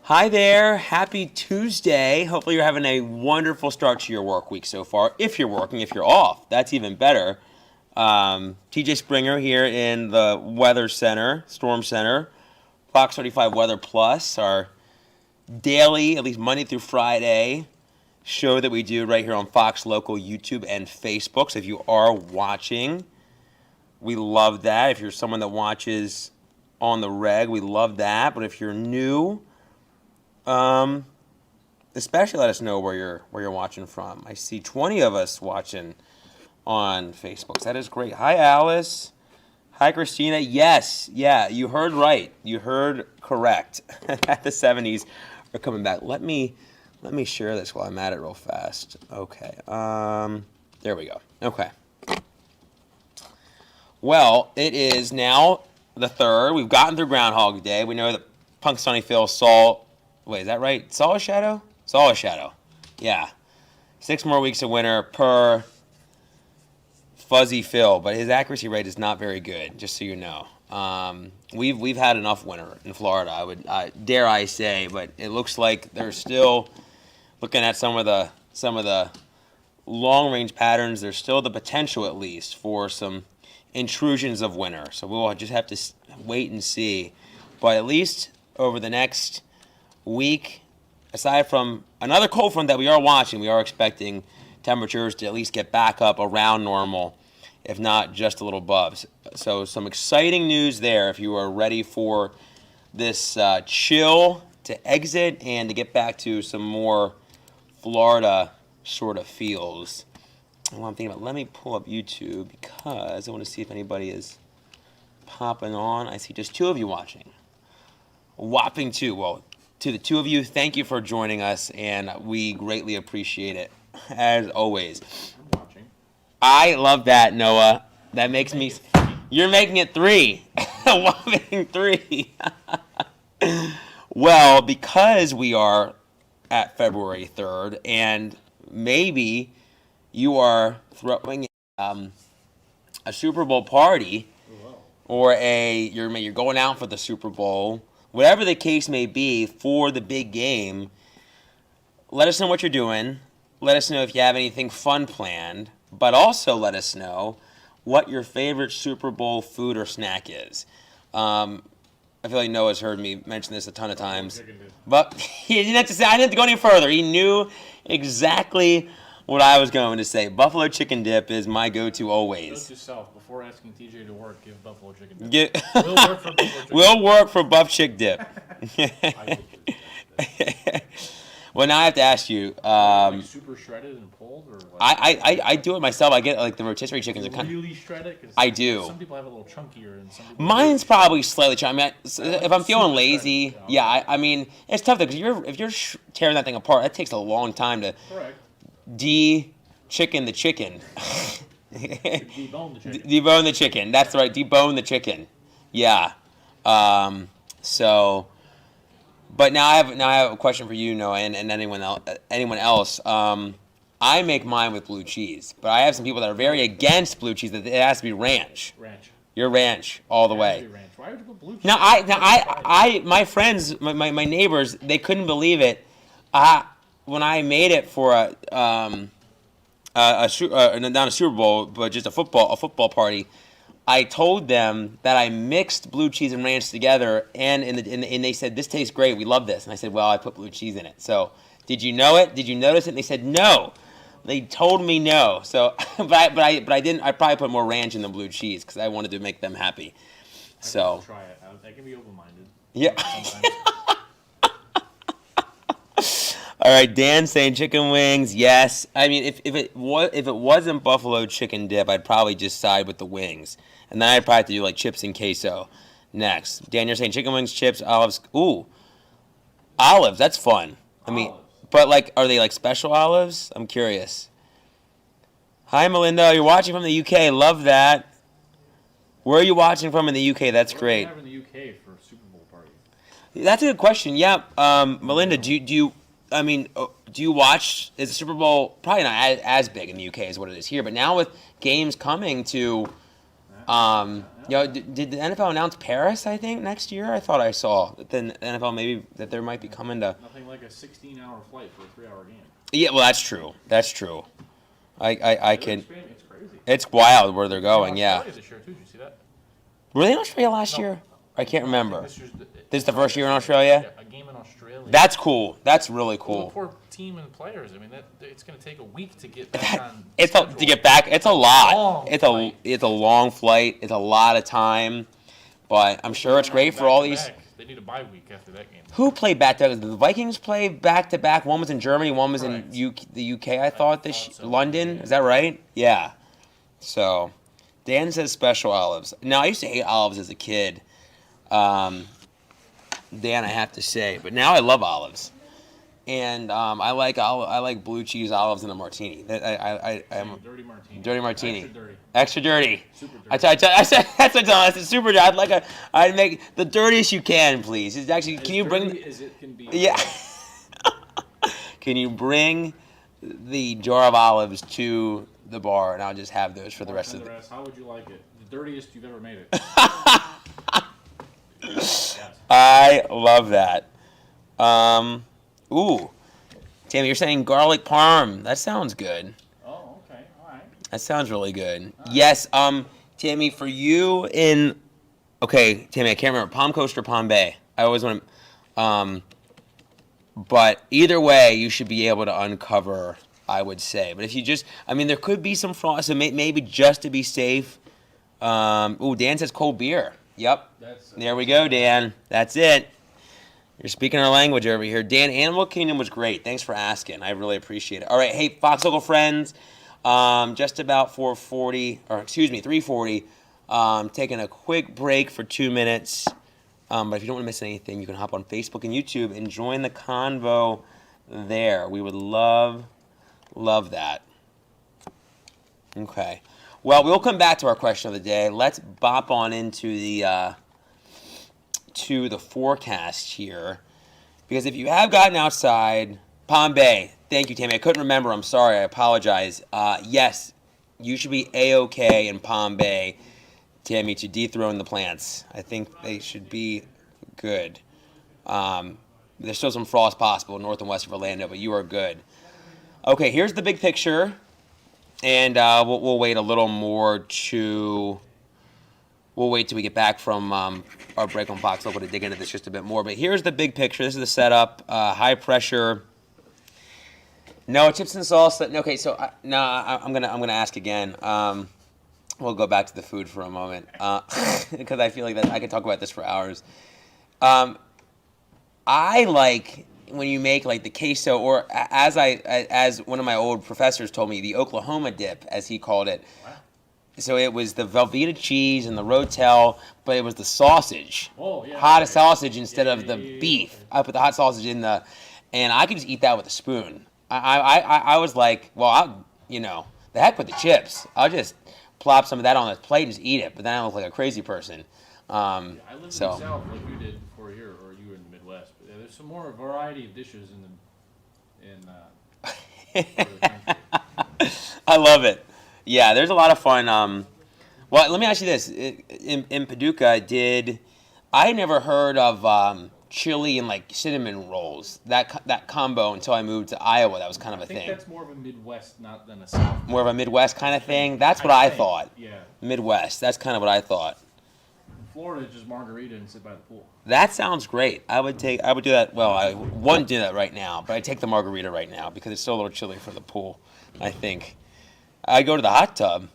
Hi there. Happy Tuesday. Hopefully you're having a wonderful start to your work week so far. If you're working, if you're off, that's even better. T.J. Springer here in the Weather Center, Storm Center. Fox 35 Weather Plus, our daily, at least Monday through Friday, show that we do right here on Fox Local YouTube and Facebook. So if you are watching, we love that. If you're someone that watches on the reg, we love that. But if you're new, especially let us know where you're watching from. I see 20 of us watching on Facebook. So that is great. Hi, Alice. Hi, Christina. Yes, yeah, you heard right. You heard correct. The 70s are coming back. Let me share this while I'm at it real fast. Okay. There we go. Okay. Well, it is now the 3rd. We've gotten through Groundhog Day. We know that Punxsutawney Phil saw. Wait, is that right? Saw a shadow? Saw a shadow. Yeah. 6 more weeks of winter per Fuzzy Phil, but his accuracy rate is not very good, just so you know. We've had enough winter in Florida, dare I say, but it looks like they're still looking at some of the long-range patterns. There's still the potential, at least, for some intrusions of winter. So we'll just have to wait and see. But at least over the next week, aside from another cold front that we are watching, we are expecting temperatures to at least get back up around normal, if not just a little above. So some exciting news there if you are ready for this chill to exit and to get back to some more Florida sort of feels. And what I'm thinking about, let me pull up YouTube because I want to see if anybody is popping on. I see just 2 of you watching. A whopping 2. Well, to the 2 of you, thank you for joining us, and we greatly appreciate it, as always. I'm watching. I love that, Noah. That makes me... You're making it 3. A whopping 3. Well, because we are at February 3rd, and maybe you are throwing a Super Bowl party, or you're going out for the Super Bowl, whatever the case may be for the big game, let us know what you're doing. Let us know if you have anything fun planned, but also let us know what your favorite Super Bowl food or snack is. I feel like Noah's heard me mention this a ton of times, but he didn't have to say. I didn't have to go any further. He knew exactly what I was going to say. Buffalo chicken dip is my go-to always. Note yourself, before asking TJ to work, give buffalo chicken dip. We'll work for buffalo chicken We'll work for buff chick dip. Well, now I have to ask you. Like super shredded and pulled, or what? I do it myself. I get like the rotisserie chickens. Really shredded? I do. Some people have it a little chunkier, and some people. Mine's probably slightly chunky. I mean, if I'm feeling lazy, yeah. I mean, it's tough though because if you're tearing that thing apart, that takes a long time to. Correct. De-chicken the chicken. Debone the chicken. Debone the chicken. That's right. Debone the chicken. Yeah. So, but now I have a question for you, Noah, and anyone else. I make mine with blue cheese, but I have some people that are very against blue cheese. That it has to be ranch. Ranch. You're ranch all the way. Ranch. Why would you put blue cheese? Now my friends, my neighbors, they couldn't believe it. When I made it for not a Super Bowl, but just a football party, I told them that I mixed blue cheese and ranch together, and they said, "This tastes great. We love this." And I said, "Well, I put blue cheese in it." So, did you know it? Did you notice it? And they said no. They told me no. So, but I didn't. I probably put more ranch in the blue cheese because I wanted to make them happy. So try it. I can be open-minded. Yeah. All right, Dan saying chicken wings. Yes, I mean if it wasn't buffalo chicken dip, I'd probably just side with the wings, and then I'd probably have to do like chips and queso next. Dan, you're saying chicken wings, chips, olives. Ooh, olives. That's fun. I mean, but like, are they like special olives? I'm curious. Hi, Melinda. You're watching from the UK. Love that. Where are you watching from in the UK? That's great. What do you have in the UK for a Super Bowl party? That's a good question. Yeah, Melinda, do you? I mean, do you watch? Is the Super Bowl probably not as big in the UK as what it is here? But now with games coming to Did the NFL announce Paris, I think, next year? I thought I saw that the NFL maybe that there might be coming to... Nothing like a 16-hour flight for a 3-hour game. Yeah, well, that's true. That's true. I can... It's crazy. It's wild where they're going, yeah. This year, too. Did you see that? Were they in Australia last year? I can't remember. This This is the first year in Australia? Yeah, a game in Australia. That's cool. That's really cool. Poor team and players. I mean, it's going to take a week to get back on To get back, it's a lot. Long It's flight. a long flight. It's a lot of time. But I'm sure it's great for all these... Back. They need a bye week after that game. Who played back-to-back? Did the Vikings play back-to-back? One was in Germany, one was Correct. in the UK, I thought. So. London? Yeah. Is that right? Yeah. So, Dan says special olives. Now, I used to hate olives as a kid. Dan, I have to say. But now I love olives. And I like blue cheese olives in a martini. I'm Dirty martini. dirty martini. Extra dirty. Extra dirty. Super dirty. I said that's what I said. Super dirty. I'd make the dirtiest you can, please. It's actually, can you bring? As it can be. Yeah. Can you bring the jar of olives to the bar, and I'll just have those for the rest of the. How would you like it? The dirtiest you've ever made it. Yes. I love that. Ooh, Tammy, you're saying garlic parm. That sounds good. Oh, okay, all right. That sounds really good. Yes, Tammy, for you okay, Tammy, I can't remember, Palm Coast or Palm Bay. I always want to, but either way, you should be able to uncover, I would say. But if you just, there could be some frost, so maybe just to be safe. Dan says cold beer. Yep. There we go, Dan. That's it. You're speaking our language over here. Dan, Animal Kingdom was great. Thanks for asking. I really appreciate it. All right, hey, Fox Local friends, just about 3:40. Taking a quick break for 2 minutes. But if you don't want to miss anything, you can hop on Facebook and YouTube and join the convo there. We would love that. Okay. Well, we'll come back to our question of the day. Let's bop on into the forecast here, because if you have gotten outside, Palm Bay, thank you, Tammy. I couldn't remember. I'm sorry. I apologize. Yes, you should be A-OK in Palm Bay, Tammy, to dethrone the plants. I think they should be good. There's still some frost possible north and west of Orlando, but you are good. Okay, here's the big picture, and we'll wait a little more to... We'll wait till we get back from our break on Fox Local to dig into this just a bit more. But here's the big picture. This is the setup. High pressure. No chips and salsa. Okay, so I'm gonna ask again. We'll go back to the food for a moment because I feel like that I could talk about this for hours. I like when you make like the queso, or as one of my old professors told me, the Oklahoma dip, as he called it. Wow. So it was the Velveeta cheese and the Rotel, but it was the sausage. Oh, yeah. Hot sausage instead of the Yeah. beef. I put the hot sausage in and I could just eat that with a spoon. I was like, well, the heck with the chips. I'll just plop some of that on a plate and just eat it. But then I look like a crazy person. I lived in the South like you did before here, or you were in the Midwest. But there's some more variety of dishes in the country. I love it. Yeah, there's a lot of fun. Well, let me ask you this: in Paducah, I never heard of chili and like cinnamon rolls, that combo, until I moved to Iowa. That was kind of a thing. I think that's more of a Midwest, not than a South. More of a Midwest kind of thing. That's what I thought. Yeah. Midwest. That's kind of what I thought. Florida is just margarita and sit by the pool. That sounds great. I would do that. Well, I wouldn't do that right now, but I'd take the margarita right now because it's still a little chilly for the pool, I think. I go to the hot tub.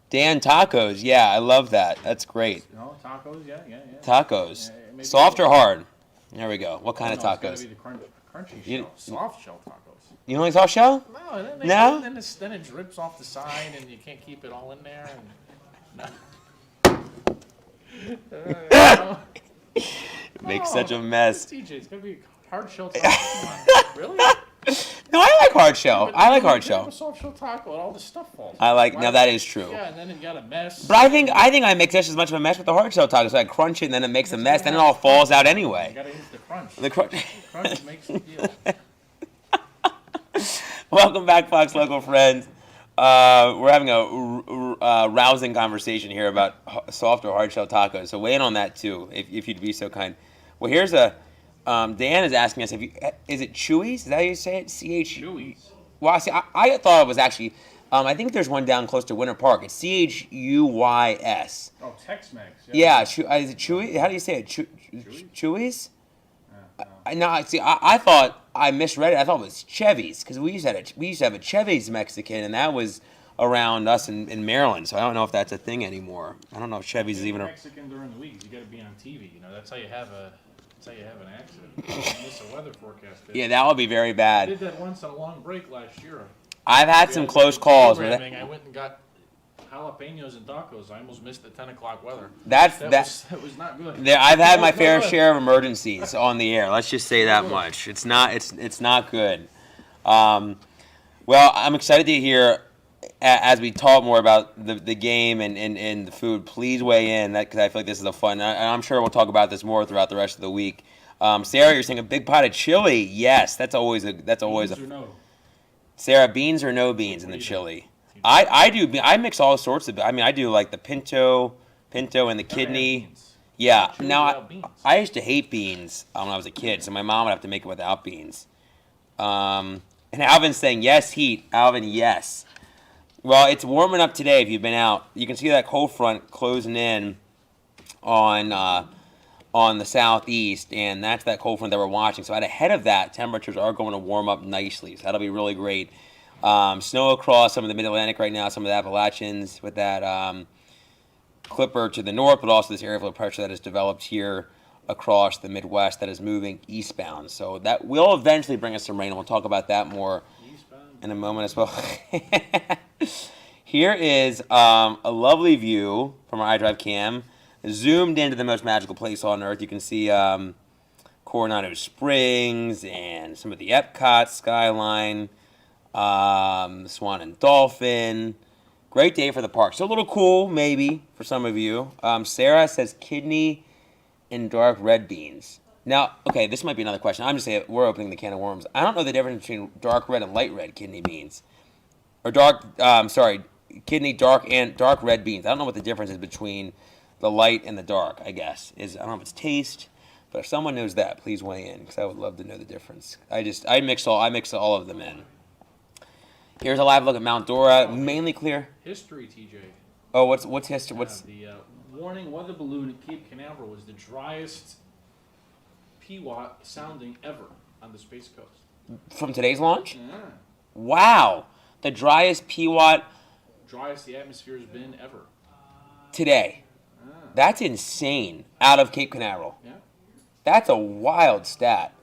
Dan, tacos. Yeah, I love that. That's great. No, tacos, yeah. Tacos. Yeah, Soft or hard? There we go. What kind of It's tacos? gotta be the crunchy shell. Soft shell tacos. You don't like soft shell? No, then it drips off the side and you can't keep it all in there. Makes such a mess. TJ, it's gonna be hard shell taco. Come on. Really? No, I like hard shell. I like hard You have shell. a soft shell taco and all the stuff falls. Now that is true. Yeah, and then you got a mess. But I think I make just as much of a mess with the hard shell taco. So I crunch it and then it makes a mess. Then it all falls out You anyway. gotta use the crunch. The crunch. Crunch makes the deal. Welcome back, Fox Local friends. We're having a rousing conversation here about soft or hard shell tacos. So weigh in on that too, if you'd be so kind. Well, here's a. Dan is asking us is it Chewy's? Is that how you say it? Chewy's. Well, see, I thought it was actually. I think there's one down close to Winter Park. It's Chuys. Oh, Tex-Mex. Yeah, is it Chewy? How do you say it? Chewy's? No, see, I thought I misread it. I thought it was Chevy's because we used to have a Chevy's Mexican, and that was around us in Maryland. So I don't know if that's a thing anymore. I don't know if Chevy's is even a Mexican during the week. You got to be on TV. You know, that's how you have an accident. You miss a weather forecast. Yeah, that would be very bad. I did that once on a long break last year. I've had some close calls. I went and got jalapenos and tacos. I almost missed the 10 o'clock weather. That was not good. I've had my fair share of emergencies on the air. Let's just say that much. It's not good. Well, I'm excited to hear as we talk more about the game and the food. Please weigh in because I feel like this is a fun. And I'm sure we'll talk about this more throughout the rest of the week. Sarah, you're saying a big pot of chili. Yes, that's always a. Beans or no? Sarah, beans or no beans in the chili? I do. I mix all sorts of. I mean, I do like the pinto and the kidney. Yeah. Now, I used to hate beans when I was a kid, so my mom would have to make it without beans. And Alvin's saying yes, heat. Alvin, yes. Well, it's warming up today. If you've been out, you can see that cold front closing in on the southeast, and that's that cold front that we're watching. So ahead of that, temperatures are going to warm up nicely. So that'll be really great. Snow across some of the Mid-Atlantic right now, some of the Appalachians with that clipper to the north, but also this area of low pressure that has developed here across the Midwest that is moving eastbound. So that will eventually bring us some rain, and we'll talk about that more in a moment as well. Here is a lovely view from our iDrive cam, zoomed into the most magical place on earth. You can see Coronado Springs and some of the Epcot skyline. Swan and Dolphin. Great day for the park. So a little cool, maybe, for some of you. Sarah says kidney and dark red beans. Now, okay, this might be another question. I'm just saying we're opening the can of worms. I don't know the difference between dark red and light red kidney beans. Or kidney dark and dark red beans. I don't know what the difference is between the light and the dark, I guess. I don't know if it's taste, but if someone knows that, please weigh in, because I would love to know the difference. I mix all of them in. Here's a live look at Mount Dora, mainly clear. History, TJ. Oh, what's history? What's the warning weather balloon at Cape Canaveral was the driest PWAT sounding ever on the Space Coast. From today's launch? Yeah. Wow, the driest PWAT. Driest the atmosphere has been ever. Today. That's insane. Out of Cape Canaveral. Yeah. That's a wild stat.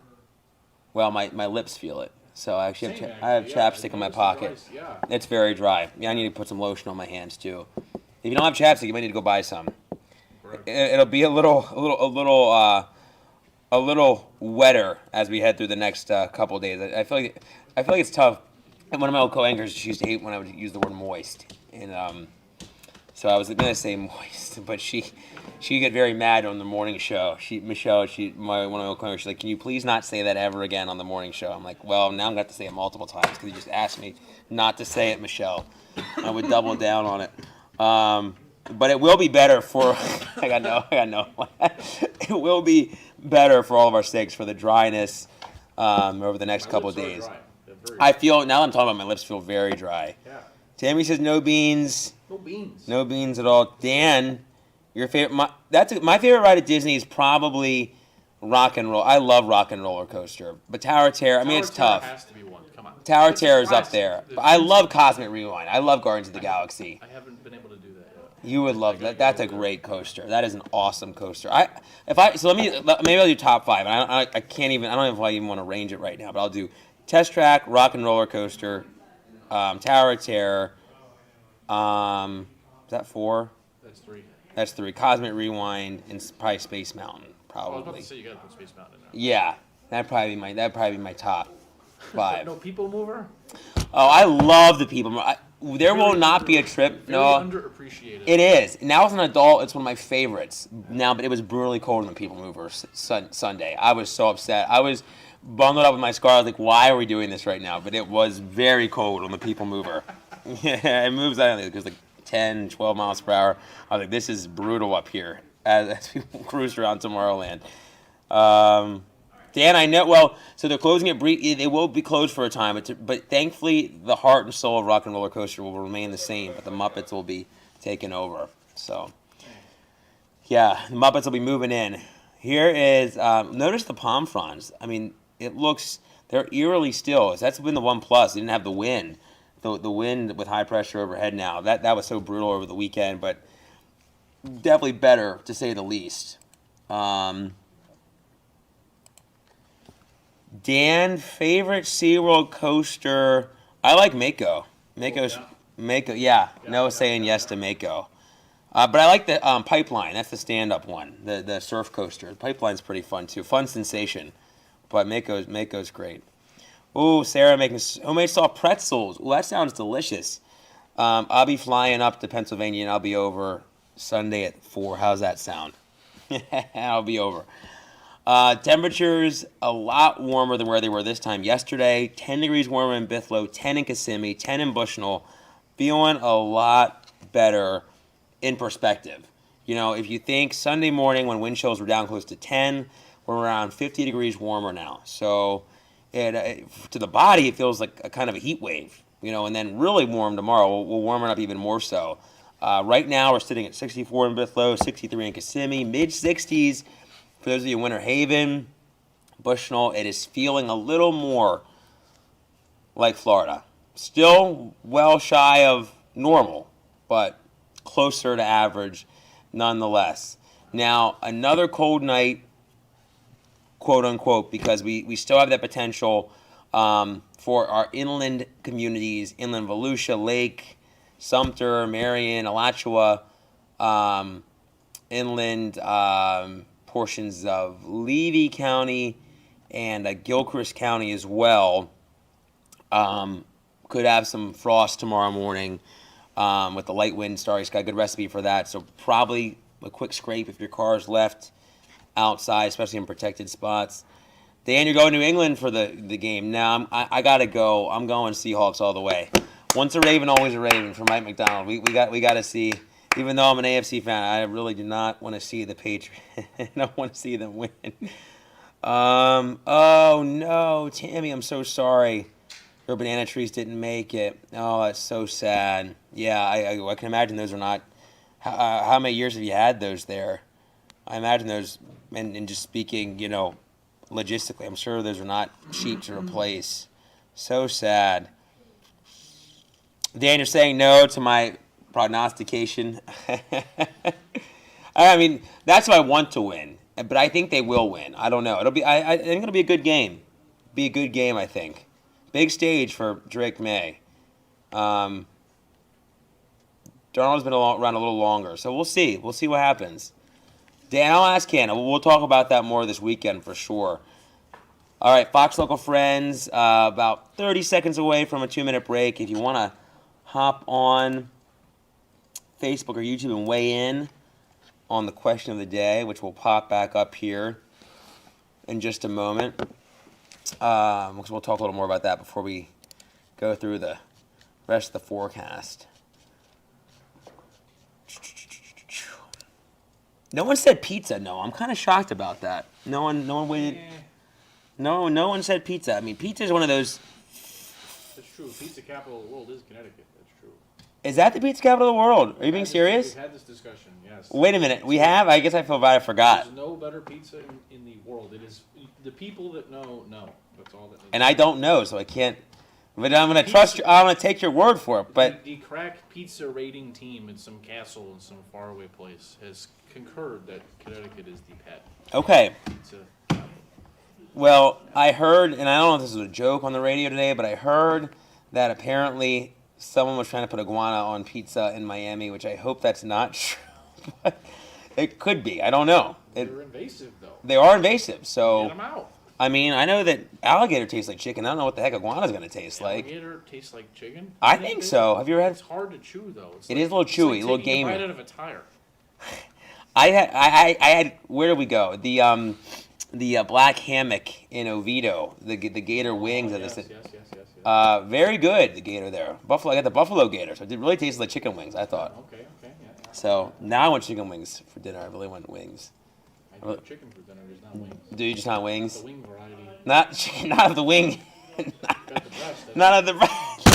Well, my lips feel it. So I actually have chapstick in my pocket. Yeah. It's very dry. Yeah, I need to put some lotion on my hands too. If you don't have chapstick, you might need to go buy some. It'll be a little wetter as we head through the next couple of days. I feel like it's tough. And one of my old co-anchors, she used to hate when I would use the word moist, and so I was going to say moist, but she get very mad on the morning show. One of my old co-anchors, she's like, "Can you please not say that ever again on the morning show?" I'm like, "Well, now I'm going to have to say it multiple times because you just asked me not to say it, Michelle." I would double down on it. But it will be better for I got no. It will be better for all of our sakes for the dryness over the next couple of days. I feel now that I'm talking about, my lips feel very dry. Yeah. Tammy says no beans. No beans. No beans at all. Dan, your favorite? My favorite ride at Disney is probably Rock and Roll. I love Rock and Roller Coaster, but Tower of Terror. I mean, it's tough. Has to be one. Come on. Tower of Terror is up there. But I love Cosmic Rewind. I love Guardians of the Galaxy. I haven't been able to do that yet. You would love that. That's a great coaster. That is an awesome coaster. Maybe I'll do top 5. I can't even. I don't know if I even want to range it right now, but I'll do Test Track, Rock and Roller Coaster, Tower of Terror. Is that 4? That's 3. That's 3. Cosmic Rewind and probably Space Mountain. Probably. I was about to say you got to put Space Mountain in there. Yeah, that'd probably be my top 5. No People Mover. Oh, I love the People Mover. There will not be a trip. Very underappreciated. It is. Now as an adult, it's one of my favorites. Now, but it was brutally cold on the People Mover Sunday. I was so upset. I was bundled up with my scarf. I was like, why are we doing this right now? But it was very cold on the People Mover. Yeah, it moves. I don't know, it goes like 10, 12 miles per hour. I was like, this is brutal up here as we cruise around Tomorrowland. Dan, I know. Well, so they're closing it. They will be closed for a time, but thankfully, the heart and soul of Rock and Roller Coaster will remain the same. But the Muppets will be taken over. So, yeah, the Muppets will be moving in. Here is notice the palm fronds. I mean, they're eerily still. That's been the one plus. They didn't have the wind. The wind with high pressure overhead now. That was so brutal over the weekend, but definitely better to say the least. Dan, favorite SeaWorld coaster? I like Mako. Mako, yeah. Noah's saying yes to Mako. But I like the Pipeline. That's the stand-up one, the surf coaster. The Pipeline's pretty fun, too. Fun sensation. But Mako's great. Ooh, Sarah making homemade soft pretzels. Ooh, that sounds delicious. I'll be flying up to Pennsylvania, and I'll be over Sunday at 4. How's that sound? I'll be over. Temperatures a lot warmer than where they were this time yesterday. 10 degrees warmer in Bithlo, 10 in Kissimmee, 10 in Bushnell. Feeling a lot better in perspective. You know, if you think Sunday morning when wind chills were down close to 10, we're around 50 degrees warmer now. So to the body, it feels like a kind of a heat wave. You know, and then really warm tomorrow. We'll warm it up even more so. Right now, we're sitting at 64 in Bithlo, 63 in Kissimmee, mid-60s. For those of you in Winter Haven, Bushnell, it is feeling a little more like Florida. Still well shy of normal, but closer to average nonetheless. Now, another cold night, quote unquote, because we still have that potential for our inland communities, inland Volusia, Lake, Sumter, Marion, Alachua, inland portions of Levy County and Gilchrist County as well. Could have some frost tomorrow morning with the light wind. Starry sky, good recipe for that. So probably a quick scrape if your car is left outside, especially in protected spots. Dan, you're going to New England for the game. Now I gotta go. I'm going Seahawks all the way. Once a Raven, always a Raven for Mike McDonald. We got to see. Even though I'm an AFC fan, I really do not want to see the Patriots. I don't want to see them win. Oh no, Tammy, I'm so sorry. Your banana trees didn't make it. Oh, that's so sad. Yeah, I can imagine those are not. How many years have you had those there? I imagine those, and just speaking, you know, logistically, I'm sure those are not cheap to replace. So sad. Dan, you're saying no to my prognostication. I mean, that's what I want to win, but I think they will win. I don't know. I think it'll be a good game. Be a good game, I think. Big stage for Drake May. Darnold's been around a little longer, so we'll see. We'll see what happens. Dan, I'll ask Hannah. We'll talk about that more this weekend for sure. All right, Fox Local Friends, about 30 seconds away from a 2-minute break. If you want to hop on Facebook or YouTube and weigh in on the question of the day, which will pop back up here in just a moment. Because we'll talk a little more about that before we go through the rest of the forecast. No one said pizza. No, I'm kind of shocked about that. No one waited. No one said pizza. I mean, pizza is one of those. That's true. Pizza capital of the world is Connecticut. That's true. Is that the pizza capital of the world? Are you being serious? We've had this discussion, yes. Wait a minute. We have? I guess I feel bad I forgot. There's no better pizza in the world. It is the people that know. That's all that. And I don't know, so I can't. But I'm gonna trust you. I'm gonna take your word for it. But the crack pizza rating team in some castle in some faraway place has concurred that Connecticut is the pet. Okay. Pizza. Well, I heard, and I don't know if this was a joke on the radio today, but I heard that apparently someone was trying to put iguana on pizza in Miami, which I hope that's not true. But it could be. I don't know. They're invasive, though. They are invasive, so. Get them out. I mean, I know that alligator tastes like chicken. I don't know what the heck iguana is going to taste like. Alligator tastes like chicken? I think so. Have you ever had? It's hard to chew, though. It is a little chewy, a little gamey. It's like taking a bite out of a tire. I had. Where did we go? The black hammock in Oviedo. The gator wings. Yes. Very good, the gator there. Buffalo, I got the buffalo gator, so it really tastes like chicken wings, I thought. Okay, yeah. So now I want chicken wings for dinner. I really want wings. I do have chicken for dinner, just not wings. Do you just not wings? The wing variety. Not chicken, not of the wing. Got the breast. Not of the breast.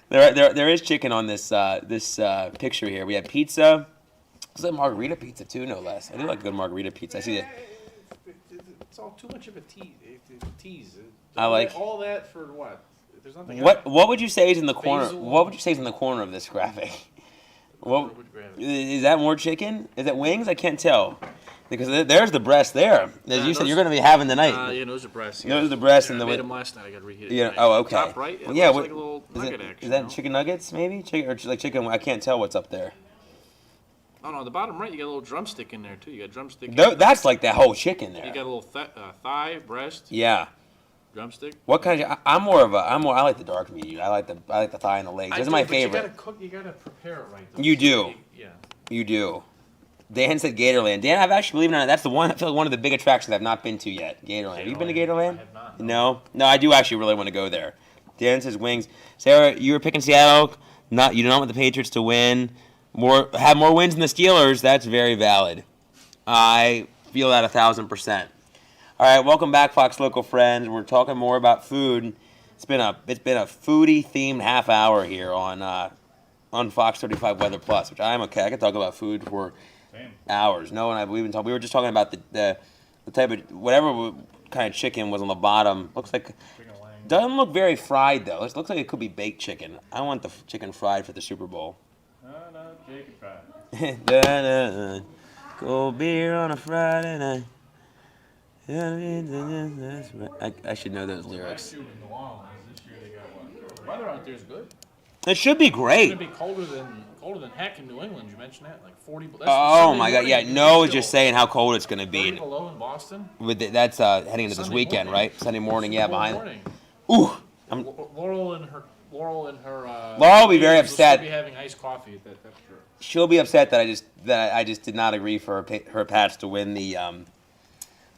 There is chicken on this picture here. We have pizza. It's like margarita pizza too, no less. I do like good margarita pizza. I see that. It's all too much of a tease. I like all that for what? There's nothing. What would you say is in the corner? Basil. What would you say is in the corner of this graphic? What is that? More chicken? Is that wings? I can't tell. Because there's the breast there. As you said, you're going to be having tonight. Yeah, those are breasts. Those are the breasts and I the. made them last night. I got to reheat. Yeah. Oh, okay. Top right. Yeah. Looks like a little nugget action. Is that chicken nuggets? Maybe chicken or like chicken? I can't tell what's up there. Oh no, the bottom right, you got a little drumstick in there too. You got drumstick. That's like that whole chicken there. You got a little thigh, breast. Yeah. Drumstick. What kind of? I like the dark meat. I like the thigh and the legs. This is my favorite. You gotta cook. You gotta prepare it right. Though. You do. Yeah. You do. Dan said Gatorland. Dan, I've actually, believe it or not, that's the one. I feel like one of the big attractions I've not been to yet. Gatorland. Have you been to Gatorland? I have not. No. I do actually really want to go there. Dan says wings. Sarah, you were picking Seattle. You do not want the Patriots to win. Have more wins than the Steelers. That's very valid. I feel that 1,000%. All right, welcome back, Fox Local friends. We're talking more about food. It's been a foodie themed half hour here on Fox 35 Weather Plus, which I'm okay. I can talk about food for hours. No, and we were just talking about the type of whatever kind of chicken was on the bottom. Looks like doesn't look very fried though. It looks like it could be baked chicken. I want the chicken fried for the Super Bowl. No, chicken fried. Cold beer on a Friday night. I should know those lyrics. Last year was New Orleans. This year they got what? The weather out there is good. It should be great. It's gonna be colder than heck in New England. You mentioned that, like 40. Oh my God! Yeah, no, it's just saying how cold it's gonna be. 30 below in Boston. That's heading into this Sunday weekend, morning. right? Sunday morning, yeah, behind. Morning. Ooh, Laurel and her. Laurel will be very upset. She'll be having iced coffee at that temperature. She'll be upset that I just did not agree for her Pats to win the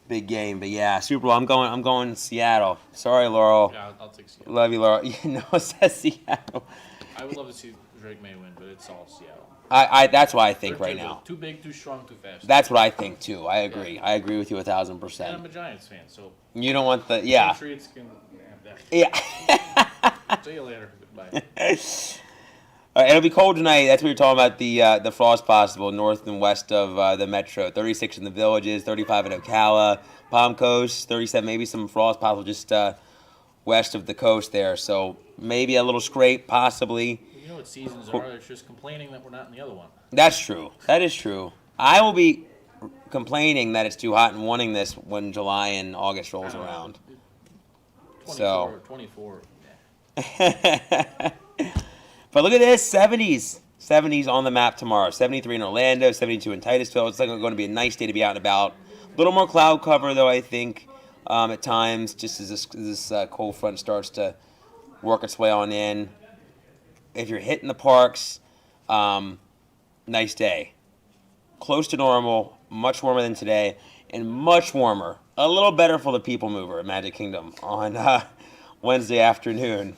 big game. But yeah, Super Bowl. I'm going Seattle. Sorry, Laurel. Yeah, I'll take Seattle. Love you, Laurel. It says Seattle. I would love to see Drake May win, but it's all Seattle. That's what I think right now. Too big, too strong, too fast. That's what I think too. I agree. Yeah. I agree with you 1,000%. And I'm a Giants fan, so. You don't want the Patriots can have that. Yeah. See you later. Goodbye. All right, it'll be cold tonight. That's what you're talking about. The frost possible north and west of the metro. 36 in the Villages, 35 in Ocala, Palm Coast, 37. Maybe some frost possible just west of the coast there. So maybe a little scrape, possibly. You know what seasons are? It's just complaining that we're not in the other one. That's true. That is true. I will be complaining that it's too hot and wanting this when July and August rolls around. 24. Yeah. But look at this, 70s. 70s on the map tomorrow. 73 in Orlando, 72 in Titusville. It's like going to be a nice day to be out and about. A little more cloud cover, though, I think, at times, just as this cold front starts to work its way on in. If you're hitting the parks, nice day. Close to normal, much warmer than today, and much warmer. A little better for the People Mover at Magic Kingdom on Wednesday afternoon.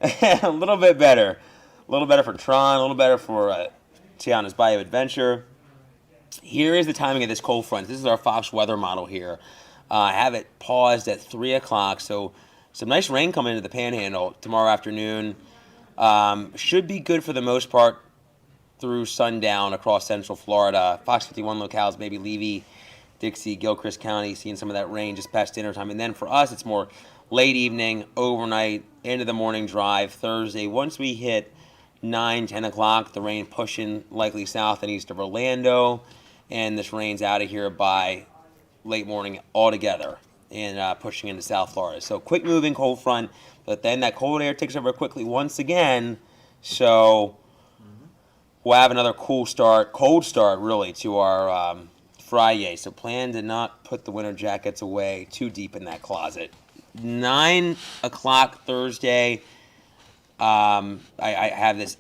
A little bit better. A little better for Tron, a little better for Tiana's Bayou Adventure. Here is the timing of this cold front. This is our Fox weather model here. I have it paused at 3 o'clock, so some nice rain coming into the Panhandle tomorrow afternoon. Should be good for the most part through sundown across Central Florida. Fox 51 locales, maybe Levy, Dixie, Gilchrist County, seeing some of that rain just past dinner time. And then for us, it's more late evening, overnight, into the morning drive, Thursday. Once we hit 9, 10 o'clock, the rain pushing likely south and east of Orlando, and this rain's out of here by late morning altogether and pushing into South Florida. So quick moving cold front, but then that cold air takes over quickly once again. So we'll have another cold start really, to our Friday. So plan to not put the winter jackets away too deep in that closet. 9 o'clock Thursday. I have this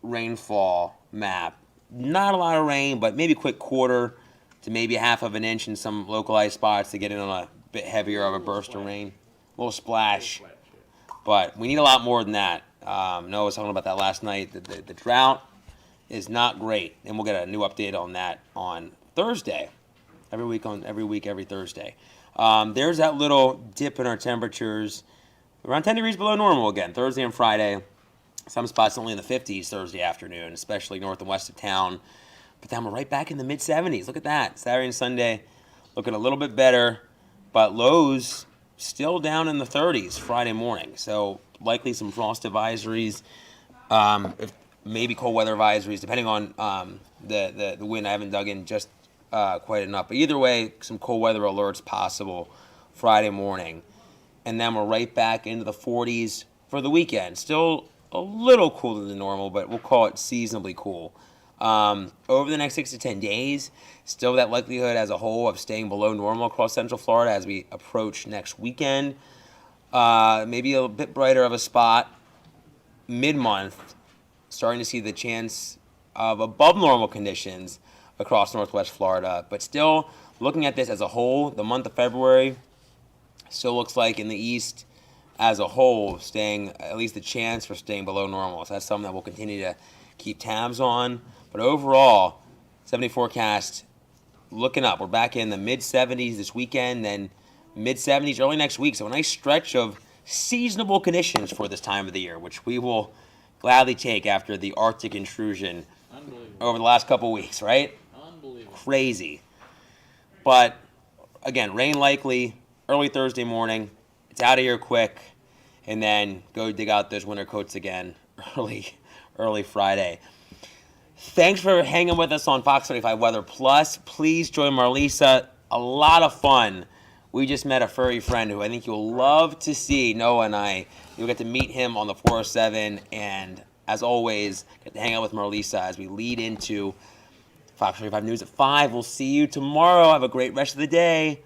rainfall map. Not a lot of rain, but maybe a quick quarter to maybe 1/2 of an inch in some localized spots to get in on a bit heavier of a burst of rain. A little splash. But we need a lot more than that. Noah was talking about that last night. The drought is not great, and we'll get a new update on that on Thursday. Every Thursday. There's that little dip in our temperatures, around 10 degrees below normal again, Thursday and Friday. Some spots only in the 50s Thursday afternoon, especially north and west of town. But then we're right back in the mid-70s. Look at that. Saturday and Sunday looking a little bit better, but lows still down in the 30s Friday morning. So likely some frost advisories, maybe cold weather advisories, depending on the wind. I haven't dug in just quite enough. But either way, some cold weather alerts possible Friday morning. And then we're right back into the 40s for the weekend. Still a little cooler than normal, but we'll call it seasonably cool. Over the next 6 to 10 days, still that likelihood as a whole of staying below normal across Central Florida as we approach next weekend. Maybe a bit brighter of a spot mid-month, starting to see the chance of above normal conditions across Northwest Florida. But still, looking at this as a whole, the month of February still looks like in the east as a whole, staying at least the chance for staying below normal. So that's something that we'll continue to keep tabs on. But overall, 70 forecast looking up. We're back in the mid-70s this weekend, then mid-70s early next week. So a nice stretch of seasonable conditions for this time of the year, which we will gladly take after the Arctic intrusion over the last couple weeks, right? Unbelievable. Crazy. But, again, rain likely early Thursday morning. It's out of here quick. And then go dig out those winter coats again early Friday. Thanks for hanging with us on Fox 35 Weather Plus. Please join Marlisa. A lot of fun. We just met a furry friend who I think you'll love to see, Noah and I. You'll get to meet him on the 407, and as always, get to hang out with Marlisa as we lead into Fox 35 News at 5. We'll see you tomorrow. Have a great rest of the day.